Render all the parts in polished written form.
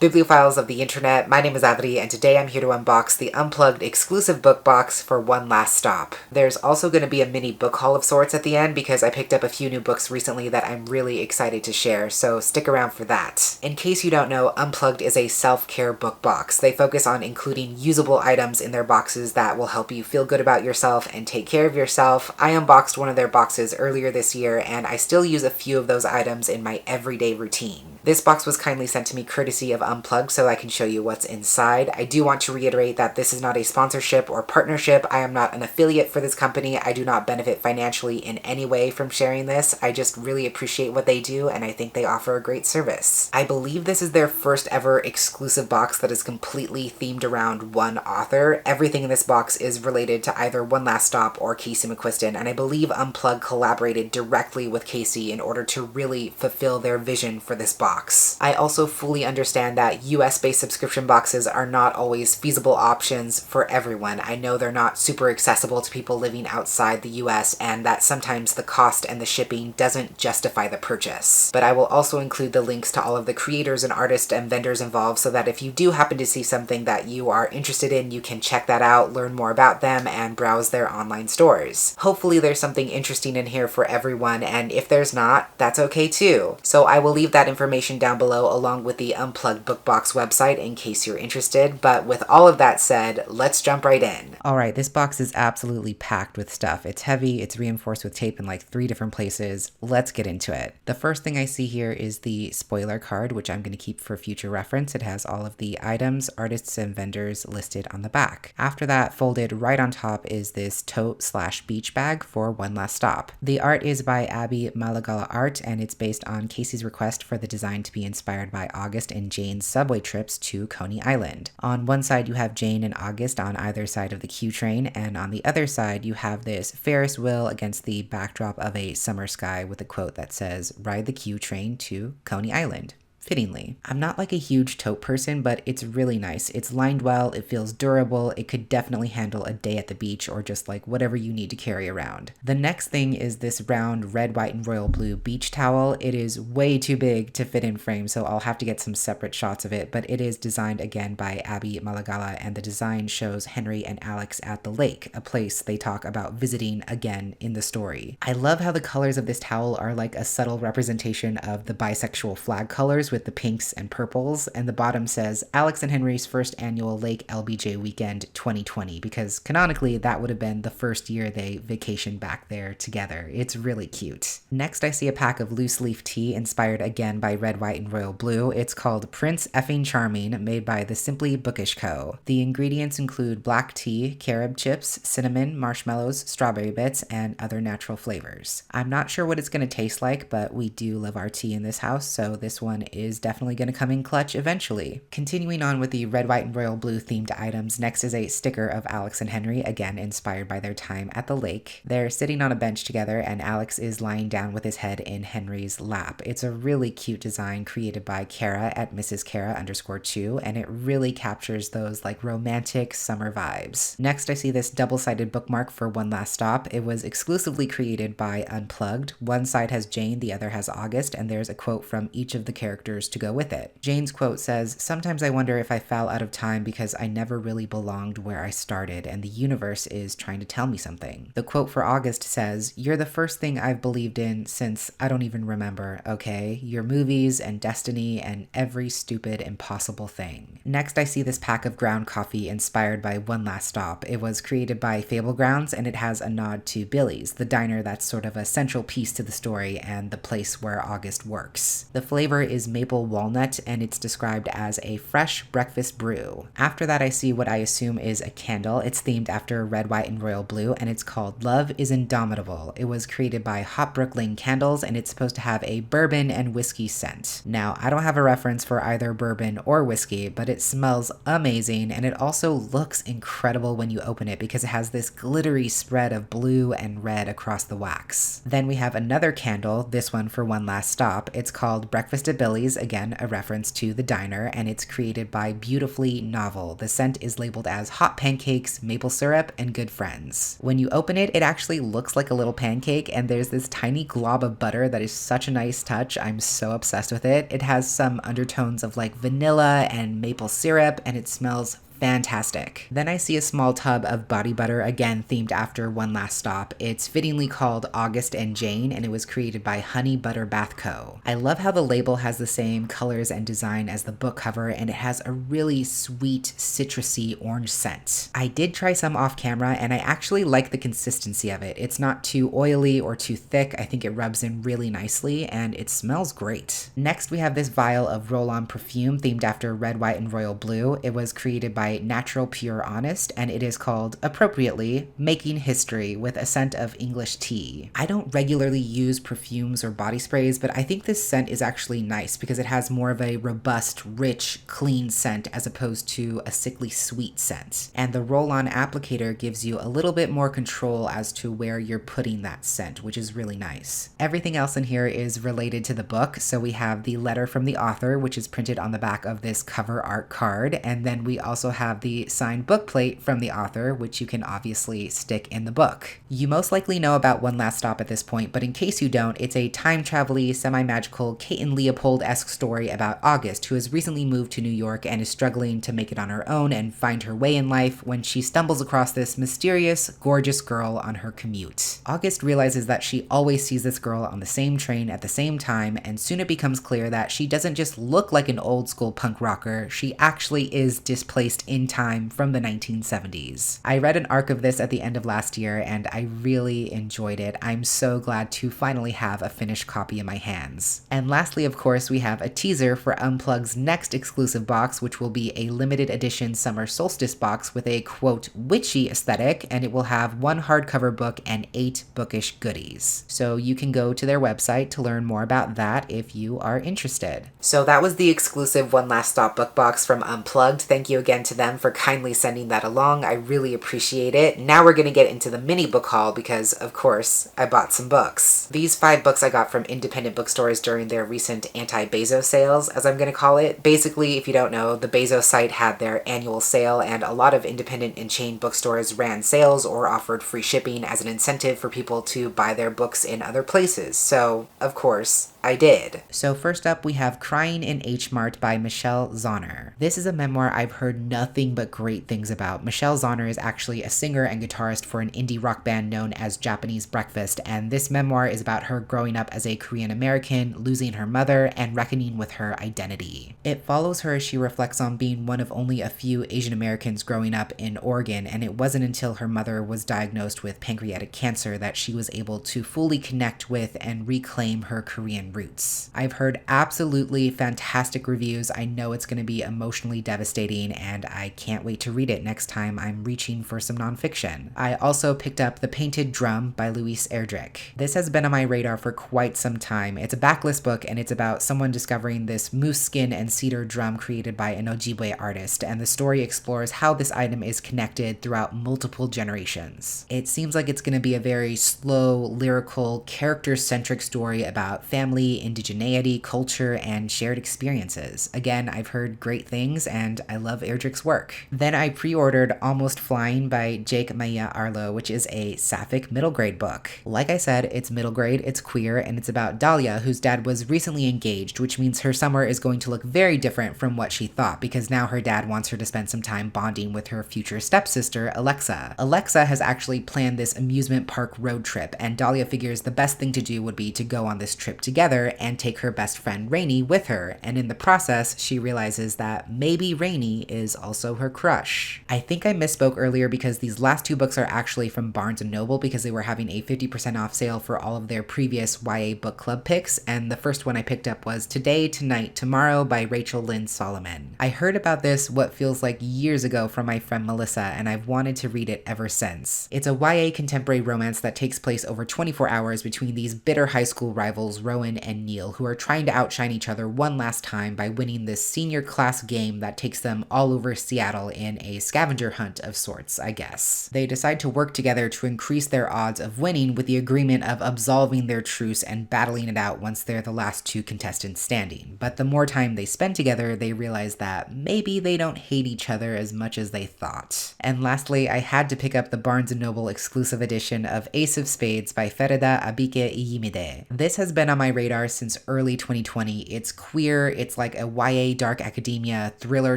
Bibliophiles of the internet, my name is Adri, and today I'm here to unbox the Unplugged exclusive book box for One Last Stop. There's also going to be a mini book haul of sorts at the end because I picked up a few new books recently that I'm really excited to share, so stick around for that. In case you don't know, Unplugged is a self-care book box. They focus on including usable items in their boxes that will help you feel good about yourself and take care of yourself. I unboxed one of their boxes earlier this year, and I still use a few of those items in my everyday routine. This box was kindly sent to me courtesy of Unplugged so I can show you what's inside. I do want to reiterate that this is not a sponsorship or partnership. I am not an affiliate for this company. I do not benefit financially in any way from sharing this. I just really appreciate what they do and I think they offer a great service. I believe this is their first ever exclusive box that is completely themed around one author. Everything in this box is related to either One Last Stop or Casey McQuiston, and I believe Unplugged collaborated directly with Casey in order to really fulfill their vision for this box. I also fully understand that US-based subscription boxes are not always feasible options for everyone. I know they're not super accessible to people living outside the US and that sometimes the cost and the shipping doesn't justify the purchase. But I will also include the links to all of the creators and artists and vendors involved so that if you do happen to see something that you are interested in, you can check that out, learn more about them, and browse their online stores. Hopefully there's something interesting in here for everyone, and if there's not, that's okay too. So I will leave that information down below along with the Unplugged book box website in case you're interested. But with all of that said, let's jump right in. Alright, this box is absolutely packed with stuff. It's heavy, it's reinforced with tape in like 3 different places. Let's get into it. The first thing I see here is the spoiler card, which I'm going to keep for future reference. It has all of the items, artists, and vendors listed on the back. After that, folded right on top is this tote/beach bag for One Last Stop. The art is by Abby Malagala Art, and it's based on Casey's request for the design to be inspired by August and Jane's subway trips to Coney Island. On one side you have Jane and August on either side of the Q train, and on the other side you have this Ferris wheel against the backdrop of a summer sky with a quote that says, "Ride the Q train to Coney Island." Fittingly. I'm not like a huge tote person, but it's really nice. It's lined well, it feels durable, it could definitely handle a day at the beach or just like whatever you need to carry around. The next thing is this round red, white, and royal blue beach towel. It is way too big to fit in frame, so I'll have to get some separate shots of it, but it is designed again by Abby Malagala, and the design shows Henry and Alex at the lake, a place they talk about visiting again in the story. I love how the colors of this towel are like a subtle representation of the bisexual flag colors with the pinks and purples, and the bottom says Alex and Henry's first annual Lake LBJ weekend 2020, because canonically that would have been the first year they vacationed back there together. It's really cute. Next I see a pack of loose leaf tea inspired again by red, white, and royal blue. It's called Prince Effing Charming, made by the Simply Bookish Co. The ingredients include black tea, carob chips, cinnamon, marshmallows, strawberry bits, and other natural flavors. I'm not sure what it's going to taste like, but we do love our tea in this house, so this one is definitely going to come in clutch eventually. Continuing on with the red, white, and royal blue themed items, next is a sticker of Alex and Henry, again inspired by their time at the lake. They're sitting on a bench together and Alex is lying down with his head in Henry's lap. It's a really cute design created by Kara at Mrs. Kara_2, and it really captures those like romantic summer vibes. Next I see this double-sided bookmark for One Last Stop. It was exclusively created by Unplugged. One side has Jane, the other has August, and there's a quote from each of the characters to go with it. Jane's quote says, "Sometimes I wonder if I fell out of time because I never really belonged where I started and the universe is trying to tell me something." The quote for August says, "You're the first thing I've believed in since I don't even remember, okay? Your movies and destiny and every stupid impossible thing." Next I see this pack of ground coffee inspired by One Last Stop. It was created by Fable Grounds and it has a nod to Billy's, the diner that's sort of a central piece to the story and the place where August works. The flavor is maple walnut and it's described as a fresh breakfast brew. After that I see what I assume is a candle. It's themed after red, white, and royal blue and it's called Love is Indomitable. It was created by Hot Brook Lane Candles and it's supposed to have a bourbon and whiskey scent. Now I don't have a reference for either bourbon or whiskey, but it smells amazing and it also looks incredible when you open it because it has this glittery spread of blue and red across the wax. Then we have another candle, this one for One Last Stop. It's called Breakfast at Billy's is again a reference to the diner, and it's created by Beautifully Novel. The scent is labeled as hot pancakes, maple syrup, and good friends. When you open it, it actually looks like a little pancake, and there's this tiny glob of butter that is such a nice touch. I'm so obsessed with it. It has some undertones of like vanilla and maple syrup, and it smells fantastic. Then I see a small tub of body butter, again themed after One Last Stop. It's fittingly called August and Jane, and it was created by Honey Butter Bath Co. I love how the label has the same colors and design as the book cover, and it has a really sweet, citrusy orange scent. I did try some off camera, and I actually like the consistency of it. It's not too oily or too thick. I think it rubs in really nicely, and it smells great. Next, we have this vial of roll-on perfume themed after red, white, and royal blue. It was created by Natural Pure Honest, and it is called, appropriately, Making History with a Scent of English Tea. I don't regularly use perfumes or body sprays, but I think this scent is actually nice because it has more of a robust, rich, clean scent as opposed to a sickly sweet scent. And the roll-on applicator gives you a little bit more control as to where you're putting that scent, which is really nice. Everything else in here is related to the book, so we have the letter from the author, which is printed on the back of this cover art card, and then we also have the signed book plate from the author, which you can obviously stick in the book. You most likely know about One Last Stop at this point, but in case you don't, it's a time-travel-y, semi-magical Kate and Leopold-esque story about August, who has recently moved to New York and is struggling to make it on her own and find her way in life when she stumbles across this mysterious, gorgeous girl on her commute. August realizes that she always sees this girl on the same train at the same time, and soon it becomes clear that she doesn't just look like an old-school punk rocker, she actually is displaced in time from the 1970s. I read an arc of this at the end of last year, and I really enjoyed it. I'm so glad to finally have a finished copy in my hands. And lastly, of course, we have a teaser for Unplugged's next exclusive box, which will be a limited edition summer solstice box with a quote witchy aesthetic, and it will have 1 hardcover book and 8 bookish goodies. So you can go to their website to learn more about that if you are interested. So that was the exclusive One Last Stop book box from Unplugged. Thank you again to them for kindly sending that along. I really appreciate it. Now we're going to get into the mini book haul because, of course, I bought some books. These 5 books I got from independent bookstores during their recent anti-Bezos sales, as I'm going to call it. Basically, if you don't know, the Bezos site had their annual sale, and a lot of independent and chain bookstores ran sales or offered free shipping as an incentive for people to buy their books in other places. So, of course, I did. So first up, we have Crying in H Mart by Michelle Zauner. This is a memoir I've heard nothing but great things about. Michelle Zauner is actually a singer and guitarist for an indie rock band known as Japanese Breakfast, and this memoir is about her growing up as a Korean American, losing her mother, and reckoning with her identity. It follows her as she reflects on being one of only a few Asian Americans growing up in Oregon, and it wasn't until her mother was diagnosed with pancreatic cancer that she was able to fully connect with and reclaim her Korean roots. I've heard absolutely fantastic reviews. I know it's going to be emotionally devastating, and I can't wait to read it next time I'm reaching for some nonfiction. I also picked up The Painted Drum by Louise Erdrich. This has been on my radar for quite some time. It's a backlist book, and it's about someone discovering this moose skin and cedar drum created by an Ojibwe artist, and the story explores how this item is connected throughout multiple generations. It seems like it's going to be a very slow, lyrical, character-centric story about family, indigeneity, culture, and shared experiences. Again, I've heard great things, and I love Erdrich's work. Then I pre-ordered Almost Flying by Jake Maya Arlo, which is a sapphic middle grade book. Like I said, it's middle grade, it's queer, and it's about Dahlia, whose dad was recently engaged, which means her summer is going to look very different from what she thought, because now her dad wants her to spend some time bonding with her future stepsister, Alexa. Alexa has actually planned this amusement park road trip, and Dahlia figures the best thing to do would be to go on this trip together and take her best friend Rainey with her, and in the process, she realizes that maybe Rainey is also her crush. I think I misspoke earlier because these last 2 books are actually from Barnes & Noble because they were having a 50% off sale for all of their previous YA book club picks, and the first one I picked up was Today, Tonight, Tomorrow by Rachel Lynn Solomon. I heard about this what feels like years ago from my friend Melissa, and I've wanted to read it ever since. It's a YA contemporary romance that takes place over 24 hours between these bitter high school rivals Rowan and Neil, who are trying to outshine each other one last time by winning this senior class game that takes them all over Seattle in a scavenger hunt of sorts, I guess. They decide to work together to increase their odds of winning with the agreement of absolving their truce and battling it out once they're the last two contestants standing. But the more time they spend together, they realize that maybe they don't hate each other as much as they thought. And lastly, I had to pick up the Barnes & Noble exclusive edition of Ace of Spades by Fereda Abike Iyimide. This has been on my radar since early 2020. It's queer, it's like a YA dark academia thriller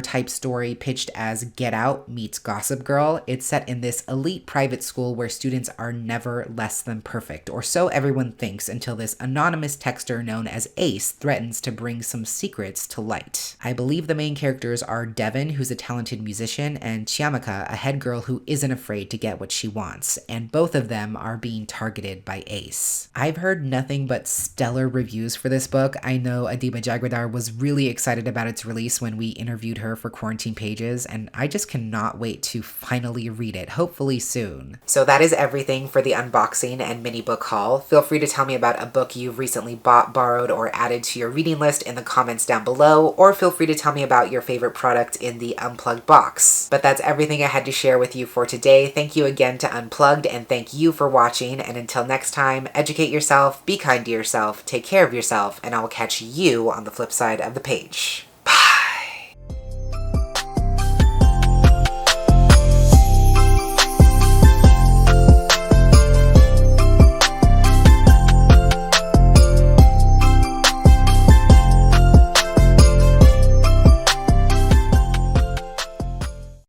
type story pitched as Get Out meets Gossip Girl. It's set in this elite private school where students are never less than perfect, or so everyone thinks, until this anonymous texter known as Ace threatens to bring some secrets to light. I believe the main characters are Devin, who's a talented musician, and Chiamaka, a head girl who isn't afraid to get what she wants, and both of them are being targeted by Ace. I've heard nothing but stellar reviews for this book. I know Adiba Jagradar was really excited about its release when we interviewed her for Quarantine Pages, and I just cannot wait to finally read it, hopefully soon. So that is everything for the unboxing and mini book haul. Feel free to tell me about a book you've recently bought, borrowed, or added to your reading list in the comments down below, or feel free to tell me about your favorite product in the Unplugged box. But that's everything I had to share with you for today. Thank you again to Unplugged, and thank you for watching, and until next time, educate yourself, be kind to yourself, take care of yourself, and I will catch you on the flip side of the page.